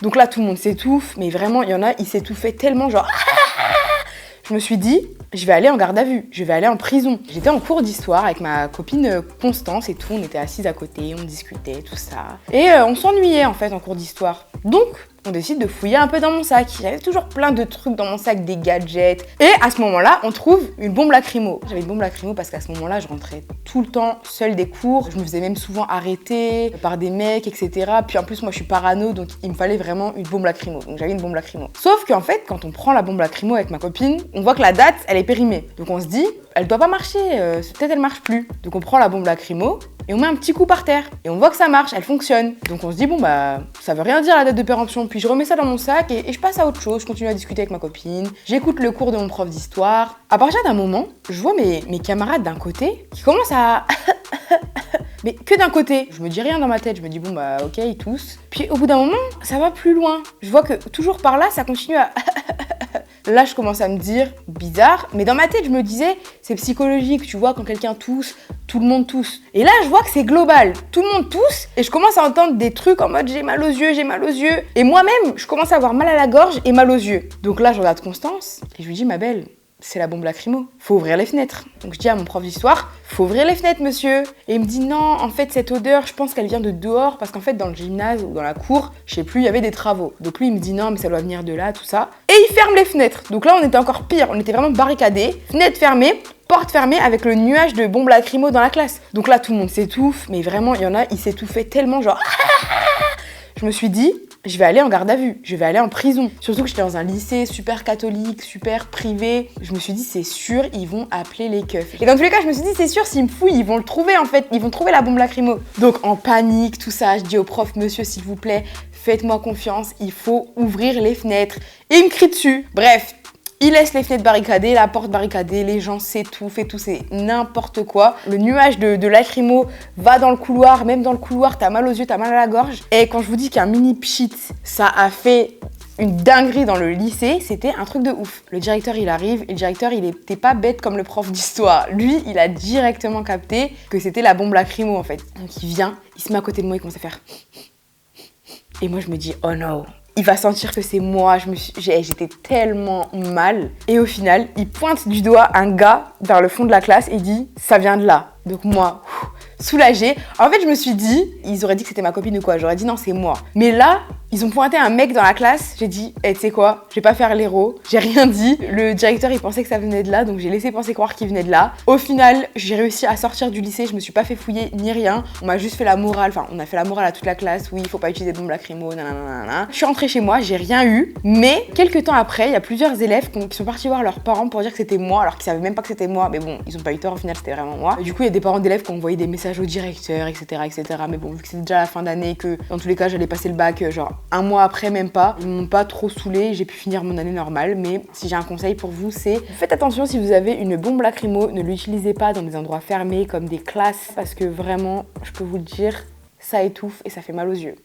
Donc là, tout le monde s'étouffe, mais vraiment, il y en a, ils s'étouffaient tellement, genre... Je me suis dit, je vais aller en garde à vue, je vais aller en prison. J'étais en cours d'histoire avec ma copine Constance et tout, on était assises à côté, on discutait, tout ça. Et on s'ennuyait en fait en cours d'histoire. Donc, on décide de fouiller un peu dans mon sac. J'avais toujours plein de trucs dans mon sac, des gadgets. Et à ce moment-là, on trouve une bombe lacrymo. J'avais une bombe lacrymo parce qu'à ce moment-là, je rentrais tout le temps seule des cours. Je me faisais même souvent arrêter par des mecs, etc. Puis en plus, moi, je suis parano, donc il me fallait vraiment une bombe lacrymo. Donc j'avais une bombe lacrymo. Sauf qu'en fait, quand on prend la bombe lacrymo avec ma copine, on voit que la date, elle est périmée. Donc on se dit, elle doit pas marcher, peut-être elle marche plus. Donc on prend la bombe lacrymo et on met un petit coup par terre. Et on voit que ça marche, elle fonctionne. Donc on se dit, bon bah, ça veut rien dire la date de péremption. Puis je remets ça dans mon sac et je passe à autre chose. Je continue à discuter avec ma copine. J'écoute le cours de mon prof d'histoire. À partir d'un moment, je vois mes camarades d'un côté qui commencent à... mais que d'un côté. Je me dis rien dans ma tête. Je me dis, bon bah ok, ils toussent. Puis au bout d'un moment, ça va plus loin. Je vois que toujours par là, ça continue à... Là, je commence à me dire, bizarre, mais dans ma tête, je me disais, c'est psychologique, tu vois, quand quelqu'un tousse, tout le monde tousse. Et là, je vois que c'est global, tout le monde tousse, et je commence à entendre des trucs en mode, j'ai mal aux yeux, j'ai mal aux yeux. Et moi-même, je commence à avoir mal à la gorge et mal aux yeux. Donc là, je regarde Constance, et je lui dis, ma belle, c'est la bombe lacrymo, faut ouvrir les fenêtres. Donc je dis à mon prof d'histoire, faut ouvrir les fenêtres, monsieur. Et il me dit, non, en fait, cette odeur, je pense qu'elle vient de dehors, parce qu'en fait, dans le gymnase ou dans la cour, je sais plus, il y avait des travaux. Donc lui, il me dit, non, mais ça doit venir de là, tout ça. Et il ferme les fenêtres. Donc là, on était encore pire, on était vraiment barricadés, fenêtres fermées, porte fermée avec le nuage de bombes lacrymo dans la classe. Donc là, tout le monde s'étouffe, mais vraiment, il y en a, ils s'étouffaient tellement, genre... Je me suis dit, je vais aller en garde à vue, je vais aller en prison. Surtout que j'étais dans un lycée super catholique, super privé. Je me suis dit, c'est sûr, ils vont appeler les keufs. Et dans tous les cas, je me suis dit, c'est sûr, s'ils me fouillent, ils vont le trouver en fait. Ils vont trouver la bombe lacrymo. Donc en panique, tout ça, je dis au prof, monsieur, s'il vous plaît, faites-moi confiance, il faut ouvrir les fenêtres. Et il me crie dessus. Bref. Il laisse les fenêtres barricadées, la porte barricadée, les gens s'étouffent et tout, c'est n'importe quoi. Le nuage de lacrymo va dans le couloir, même dans le couloir, t'as mal aux yeux, t'as mal à la gorge. Et quand je vous dis qu'un mini pchit, ça a fait une dinguerie dans le lycée, c'était un truc de ouf. Le directeur, il arrive, et le directeur, il était pas bête comme le prof d'histoire. Lui, il a directement capté que c'était la bombe lacrymo, en fait. Donc il vient, il se met à côté de moi, il commence à faire... Et moi, je me dis, oh no, il va sentir que c'est moi, j'étais tellement mal. Et au final, il pointe du doigt un gars vers le fond de la classe et dit, ça vient de là. Donc moi, soulagée. En fait, je me suis dit, ils auraient dit que c'était ma copine ou quoi. J'aurais dit non, c'est moi. Mais là, ils ont pointé un mec dans la classe. J'ai dit, tu sais quoi, je vais pas faire l'héros. J'ai rien dit. Le directeur, il pensait que ça venait de là, donc j'ai laissé penser croire qu'il venait de là. Au final, j'ai réussi à sortir du lycée. Je me suis pas fait fouiller ni rien. On m'a juste fait la morale. Enfin, on a fait la morale à toute la classe. Oui, il faut pas utiliser de bombes lacrymo, nanana. Je suis rentrée chez moi, j'ai rien eu. Mais quelques temps après, il y a plusieurs élèves qui sont partis voir leurs parents pour dire que c'était moi, alors qu'ils savaient même pas que c'était moi. Mais bon, ils ont pas eu tort. Au final, c'était vraiment moi. Du coup, il y a des parents d'élèves qui ont envoyé des messages au directeur, etc., etc. Mais bon, vu que c'était déjà la fin d'année, que dans tous les cas, j'allais passer le bac, genre un mois après, même pas, ils m'ont pas trop saoulée, j'ai pu finir mon année normale. Mais si j'ai un conseil pour vous, c'est faites attention si vous avez une bombe lacrymo, ne l'utilisez pas dans des endroits fermés comme des classes, parce que vraiment, je peux vous le dire, ça étouffe et ça fait mal aux yeux.